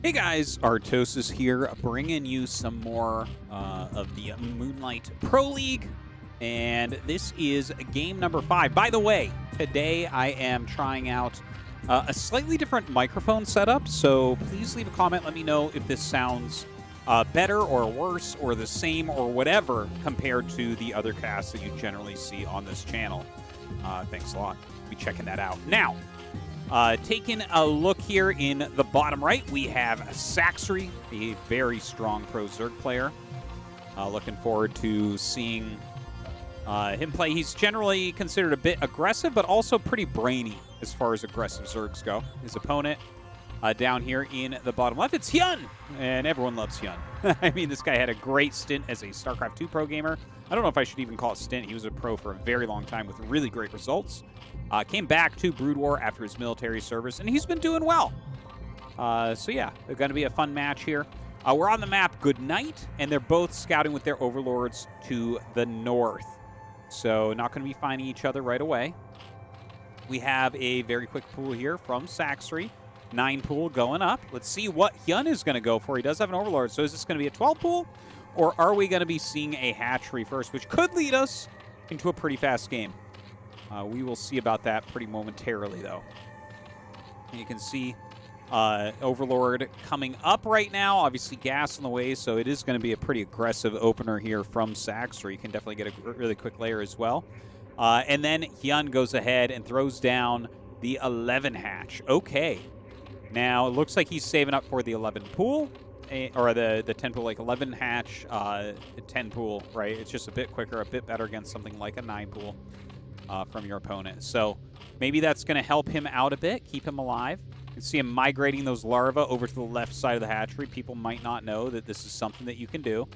Hey guys, Artosis here, bringing you some more of the Moonlight Pro League, and this is game number 5. By the way, today I am trying out a slightly different microphone setup, so please leave a comment, let me know if this sounds better or worse or the same or whatever compared to the other casts that you generally see on this channel. Thanks a lot. Be checking that out. Now, taking a look here in the bottom right, we have Sacsri, a very strong pro Zerg player. Looking forward to seeing him play. He's generally considered a bit aggressive, but also pretty brainy as far as aggressive Zergs go. His opponent down here in the bottom left, it's HyuN, and everyone loves HyuN. I mean, this guy had a great stint as a StarCraft 2 pro gamer. I don't know if I should even call it stint. He was a pro for a very long time with really great results. Came back to Brood War after his military service, and he's been doing well. So yeah, it's going to be a fun match here. We're on the map Good Night, and they're both scouting with their overlords to the north. So not going to be finding each other right away. We have a very quick pool here from Sacsri. 9 pool going up. Let's see what HyuN is going to go for. He does have an overlord, so is this going to be a 12 pool? Or are we going to be seeing a hatchery first, which could lead us into a pretty fast game? We will see about that pretty momentarily, though. And you can see Overlord coming up right now. Obviously, gas on the way, so it is going to be a pretty aggressive opener here from Sacsri. You can definitely get a really quick layer as well. And then HyuN goes ahead and throws down the 11 hatch. Okay. Now, it looks like he's saving up for the 11 pool. Or the 10 pool, like 11 hatch, 10 pool, right? It's just a bit quicker, a bit better against something like a 9 pool from your opponent. So maybe that's going to help him out a bit, keep him alive. You can see him migrating those larvae over to the left side of the hatchery. People might not know that this is something that you can do.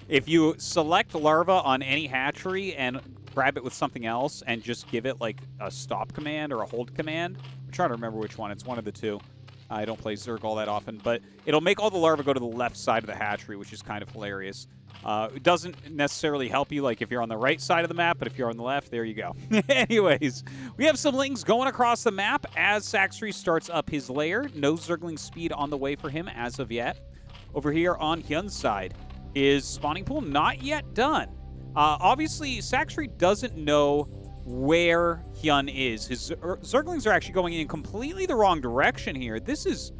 If you select larva on any hatchery and grab it with something else and just give it like a stop command or a hold command, I'm trying to remember which one. It's one of the two. I don't play Zerg all that often, but it'll make all the larvae go to the left side of the hatchery, which is kind of hilarious. It doesn't necessarily help you like if you're on the right side of the map, but if you're on the left, there you go. Anyways, we have some lings going across the map as Sacsri starts up his lair. No Zergling speed on the way for him as of yet. Over here on HyuN's side, his spawning pool not yet done. Obviously, Sacsri doesn't know where HyuN is. His Zerglings are actually going in completely the wrong direction here. This is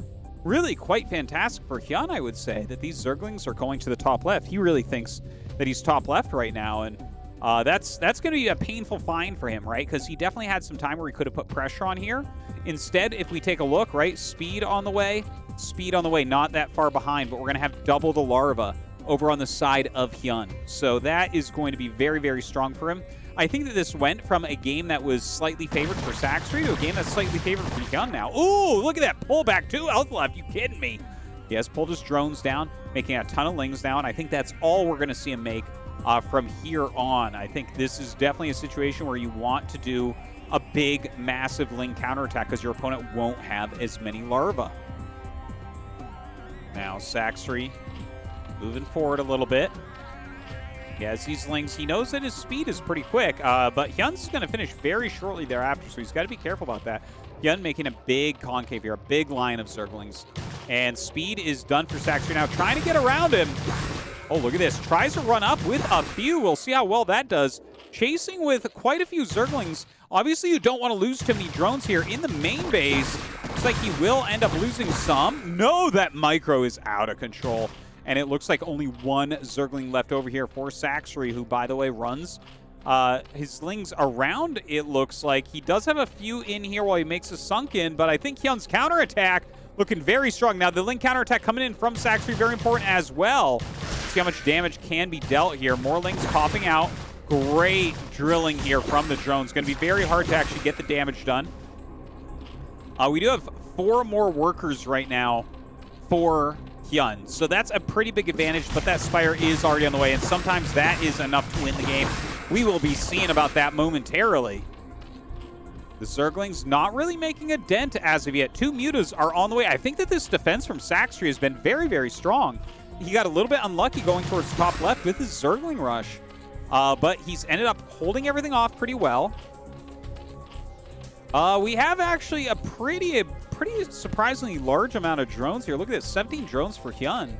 really quite fantastic for HyuN, I would say, that these Zerglings are going to the top left. He really thinks that he's top left right now, and that's going to be a painful find for him, right? Because he definitely had some time where he could have put pressure on here. Instead, if we take a look, right, speed on the way, not that far behind, but we're going to have double the larva over on the side of HyuN. So that is going to be very, very strong for him. I think that this went from a game that was slightly favored for Sacsri to a game that's slightly favored for HyuN now. Ooh, look at that pullback. 2 health left. You kidding me? He has pulled his drones down, making a ton of lings down. I think that's all we're going to see him make from here on. I think this is definitely a situation where you want to do a big, massive ling counterattack because your opponent won't have as many larvae. Now, Sacsri moving forward a little bit. He has these lings. He knows that his speed is pretty quick, but HyuN's going to finish very shortly thereafter, so he's got to be careful about that. HyuN making a big concave here, a big line of Zerglings. And speed is done for Sacsri now, trying to get around him. Oh, look at this. Tries to run up with a few. We'll see how well that does. Chasing with quite a few Zerglings. Obviously, you don't want to lose too many drones here in the main base. Looks like he will end up losing some. No, that micro is out of control. And it looks like only one Zergling left over here for Sacsri, who, by the way, runs his lings around, it looks like. He does have a few in here while he makes a sunken, but I think HyuN's counterattack looking very strong. Now, the ling counterattack coming in from Sacsri, very important as well. See how much damage can be dealt here. More lings popping out. Great drilling here from the drones. Going to be very hard to actually get the damage done. We do have 4 more workers right now for HyuN. So that's a pretty big advantage, but that Spire is already on the way, and sometimes that is enough to win the game. We will be seeing about that momentarily. The Zerglings not really making a dent as of yet. 2 mutas are on the way. I think that this defense from Sacsri has been very, very strong. He got a little bit unlucky going towards top left with his Zergling rush, but he's ended up holding everything off pretty well. We have actually a pretty pretty surprisingly large amount of drones here. Look at this, 17 drones for HyuN.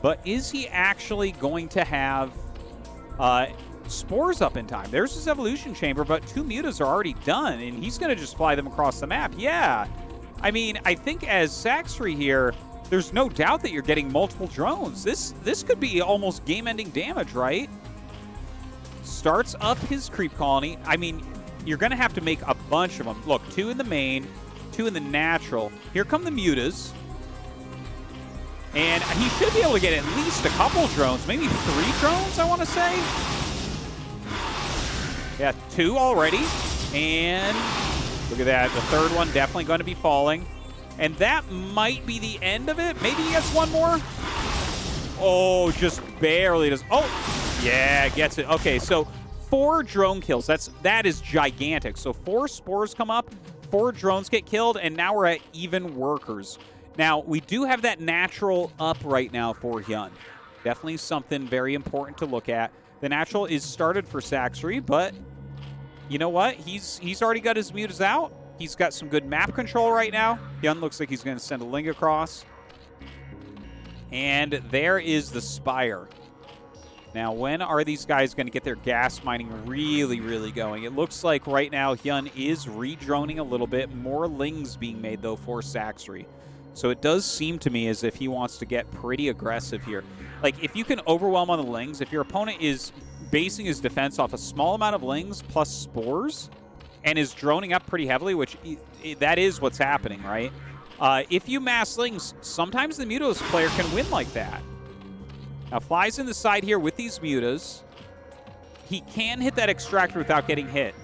But is he actually going to have spores up in time? There's his evolution chamber, but 2 mutas are already done, and he's going to just fly them across the map. Yeah. I mean, I think as Sacsri here, there's no doubt that you're getting multiple drones. This could be almost game-ending damage, right? Starts up his creep colony. I mean, you're going to have to make a bunch of them. Look, 2 in the main, 2 in the natural. Here come the mutas. And he should be able to get at least a couple drones, maybe 3 drones, I want to say. Yeah, 2 already. And look at that. The third one definitely going to be falling. And that might be the end of it. Maybe he gets one more. Oh, just barely does. Oh, yeah, gets it. Okay, so 4 drone kills. That is gigantic. So 4 spores come up, 4 drones get killed, and now we're at even workers. Now, we do have that natural up right now for HyuN. Definitely something very important to look at. The natural is started for Sacsri, but you know what? He's already got his mutas out. He's got some good map control right now. HyuN looks like he's going to send a link across. And there is the Spire. Now, when are these guys going to get their gas mining really, really going? It looks like right now HyuN is re-droning a little bit. More lings being made, though, for Sacsri. So it does seem to me as if he wants to get pretty aggressive here. Like, if you can overwhelm on the lings, if your opponent is basing his defense off a small amount of lings plus spores and is droning up pretty heavily, which that is what's happening, right? If you mass lings, sometimes the mutas player can win like that. Now, flies in the side here with these mutas. He can hit that extractor without getting hit.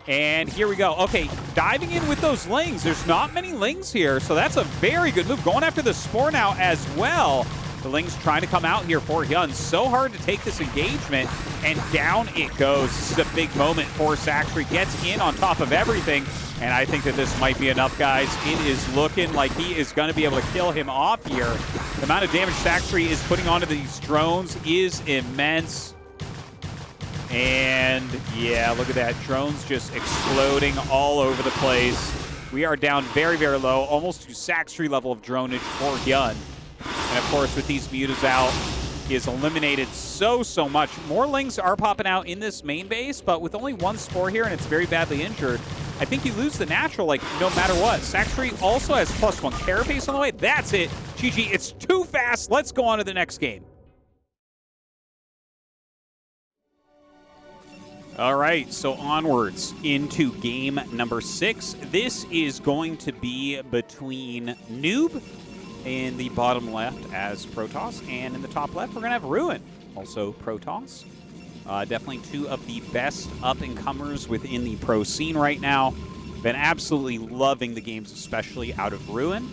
And here we go. Okay, diving in with those lings. There's not many lings here, so that's a very good move. Going after the spore now as well. The lings trying to come out here for HyuN. So hard to take this engagement, and down it goes. This is a big moment for Sacsri. Gets in on top of everything, and I think that this might be enough, guys. It is looking like he is going to be able to kill him off here. The amount of damage Sacsri is putting onto these drones is immense. And yeah, look at that. Drones just exploding all over the place. We are down very, very low, almost to Sacsri level of dronage for HyuN. And of course, with these mutas out, he has eliminated so much. More lings are popping out in this main base, but with only 1 spore here and it's very badly injured, I think you lose the natural, like, no matter what. Sacsri also has +1 carapace on the way. That's it. GG, it's too fast. Let's go on to the next game. All right, so onwards into game number 6. This is going to be between Noob in the bottom left as Protoss, and in the top left, we're going to have HyuN, also Protoss. Definitely 2 of the best up-and-comers within the pro scene right now. Been absolutely loving the games, especially out of HyuN.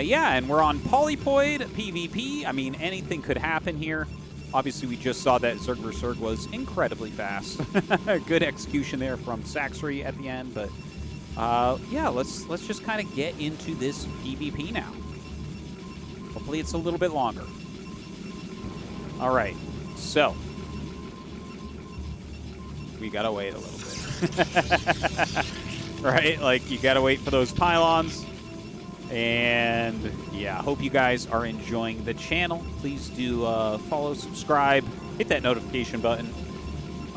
Yeah, and we're on Polypoid PvP. I mean, anything could happen here. Obviously, we just saw that Zerg vs. Zerg was incredibly fast. Good execution there from Sacsri at the end, but yeah, let's just kind of get into this PvP now. Hopefully, it's a little bit longer. All right, so we gotta wait a little bit, right? Like, you gotta wait for those pylons. And yeah, hope you guys are enjoying the channel. Please do follow, subscribe, hit that notification button.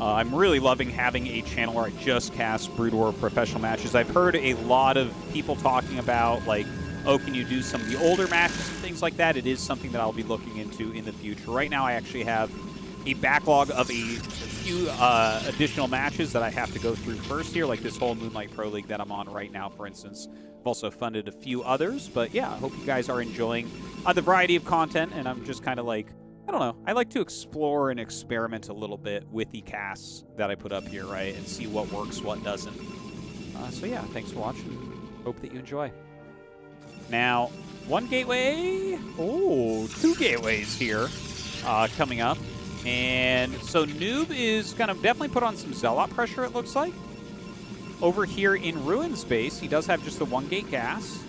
I'm really loving having a channel where I just cast Brood War professional matches. I've heard a lot of people talking about, like, oh, can you do some of the older matches and things like that? It is something that I'll be looking into in the future. Right now, I actually have a backlog of a few additional matches that I have to go through first here, like this whole Moonlight Pro League that I'm on right now, for instance. I've also funded a few others, but yeah, I hope you guys are enjoying the variety of content, and I'm just kind of like, I don't know, I like to explore and experiment a little bit with the casts that I put up here, right, and see what works, what doesn't. So yeah, thanks for watching. Hope that you enjoy. Now, 1 gateway, oh, 2 gateways here coming up. And so Noob is kind of definitely put on some Zealot pressure, it looks like. Over here in HyuN's base, he does have just the 1 gate gas.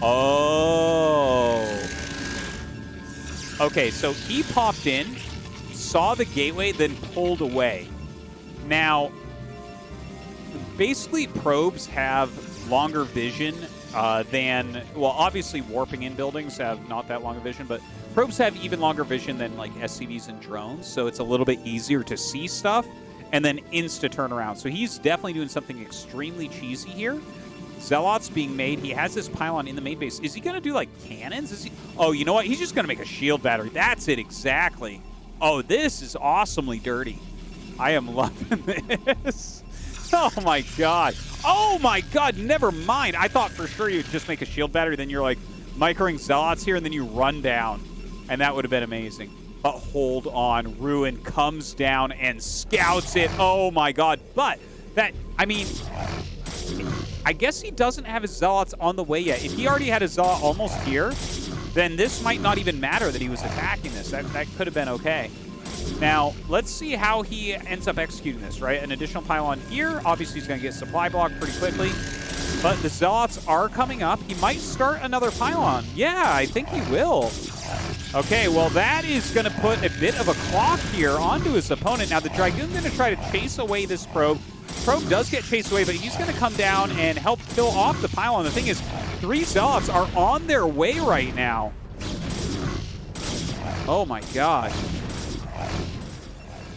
Oh. Okay, so he popped in, saw the gateway, then pulled away. Now, basically probes have longer vision than, well, obviously warping in buildings have not that long a vision, but probes have even longer vision than like SCVs and drones, so it's a little bit easier to see stuff and then insta turn around. So he's definitely doing something extremely cheesy here. Zealots being made. He has this pylon in the main base. Is he going to do like cannons? Is he? Oh, you know what? He's just going to make a shield battery. That's it exactly. Oh, this is awesomely dirty. I am loving this. Oh my god. Oh my god, never mind. I thought for sure you'd just make a shield battery, then you're like microing Zealots here, and then you run down. And that would have been amazing. But hold on. HyuN comes down and scouts it. Oh my god. But that, I mean, I guess he doesn't have his Zealots on the way yet. If he already had his Zealot almost here, then this might not even matter that he was attacking this. That could have been okay. Now, let's see how he ends up executing this, right? An additional pylon here. Obviously, he's going to get supply block pretty quickly. But the Zealots are coming up. He might start another pylon. Yeah, I think he will. Okay, well, that is going to put a bit of a clock here onto his opponent. Now, the Dragoon's going to try to chase away this probe. Probe does get chased away, but he's going to come down and help kill off the pylon. The thing is, 3 Zealots are on their way right now. Oh, my god.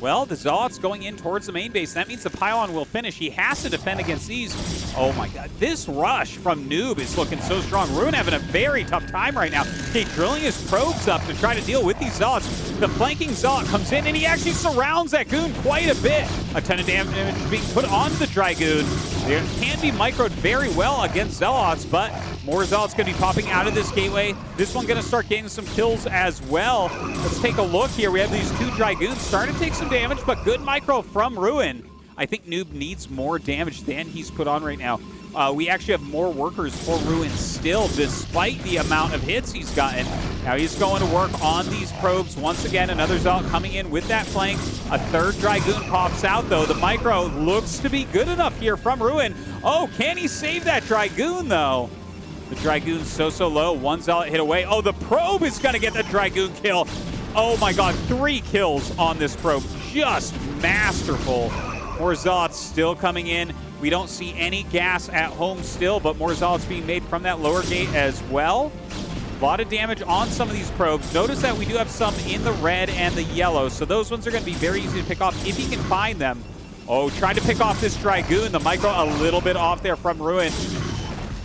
Well, the Zealot's going in towards the main base. That means the pylon will finish. He has to defend against these. Oh my god. This rush from Noob is looking so strong. HyuN having a very tough time right now. Okay, drilling his probes up to try to deal with these Zealots. The flanking Zealot comes in, and he actually surrounds that Goon quite a bit. A ton of damage being put on the Dragoon. They can be microed very well against Zealots, but more Zealots going to be popping out of this gateway. This one going to start getting some kills as well. Let's take a look here. We have these 2 Dragoons starting to take some damage, but good micro from HyuN. I think Noob needs more damage than he's put on right now. We actually have more workers for HyuN still, despite the amount of hits he's gotten. Now he's going to work on these probes. Once again, another Zealot coming in with that flank. A 3rd Dragoon pops out, though. The micro looks to be good enough here from HyuN. Oh, can he save that Dragoon, though? The Dragoon's so low. 1 Zealot hit away. Oh, the probe is going to get the Dragoon kill. Oh my god, 3 kills on this probe. Just masterful. More Zealots still coming in. We don't see any gas at home still, but more Zealots being made from that lower gate as well. A lot of damage on some of these probes. Notice that we do have some in the red and the yellow, so those ones are going to be very easy to pick off if he can find them. Oh, trying to pick off this Dragoon. The micro a little bit off there from HyuN.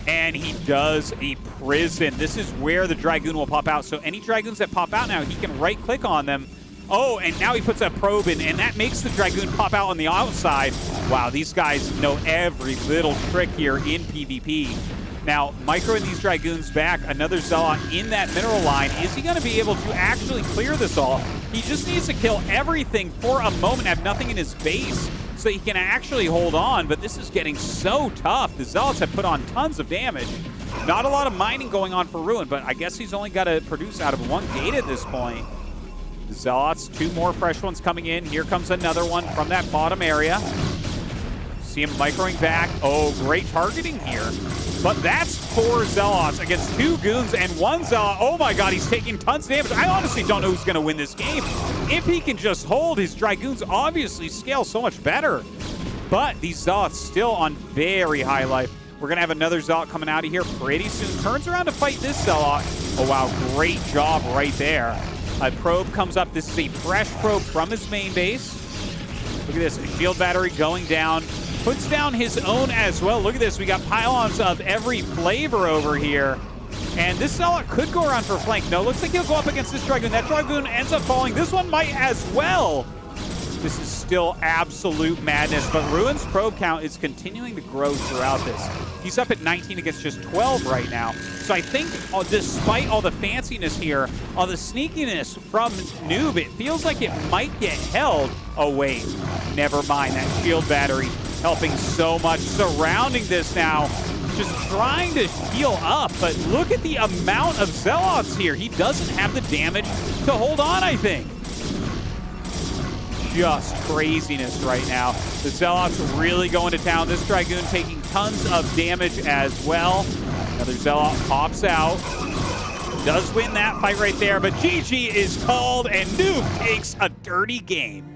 And he does a prison. This is where the Dragoon will pop out. So any Dragoons that pop out now, he can right-click on them. Oh, and now he puts a probe in, and that makes the Dragoon pop out on the outside. Wow, these guys know every little trick here in PvP. Now, microing these Dragoons back, another Zealot in that mineral line. Is he going to be able to actually clear this all? He just needs to kill everything for a moment, have nothing in his base, so he can actually hold on, but this is getting so tough. The Zealots have put on tons of damage. Not a lot of mining going on for HyuN, but I guess he's only got to produce out of 1 gate at this point. The Zealots, 2 more fresh ones coming in. Here comes another one from that bottom area. See him microing back. Oh, great targeting here. But that's 4 Zealots against 2 Goons and 1 Zealot. Oh my god, he's taking tons of damage. I honestly don't know who's going to win this game. If he can just hold, his Dragoons obviously scale so much better. But these Zealots still on very high life. We're going to have another Zealot coming out of here pretty soon. Turns around to fight this Zealot. Oh wow, great job right there. A probe comes up. This is a fresh probe from his main base. Look at this, a shield battery going down. Puts down his own as well. Look at this, we got pylons of every flavor over here. And this Zealot could go around for a flank. No, looks like he'll go up against this Dragoon. That Dragoon ends up falling. This one might as well. This is still absolute madness, but HyuN's probe count is continuing to grow throughout this. He's up at 19 against just 12 right now. So I think despite all the fanciness here, all the sneakiness from Noob, it feels like it might get held. Oh wait, never mind, that shield battery helping so much. Surrounding this now, just trying to heal up, but look at the amount of Zealots here. He doesn't have the damage to hold on, I think. Just craziness right now. The Zealots really going to town. This Dragoon taking tons of damage as well. Another Zealot pops out. Does win that fight right there, but GG is called, and Noob takes a dirty game.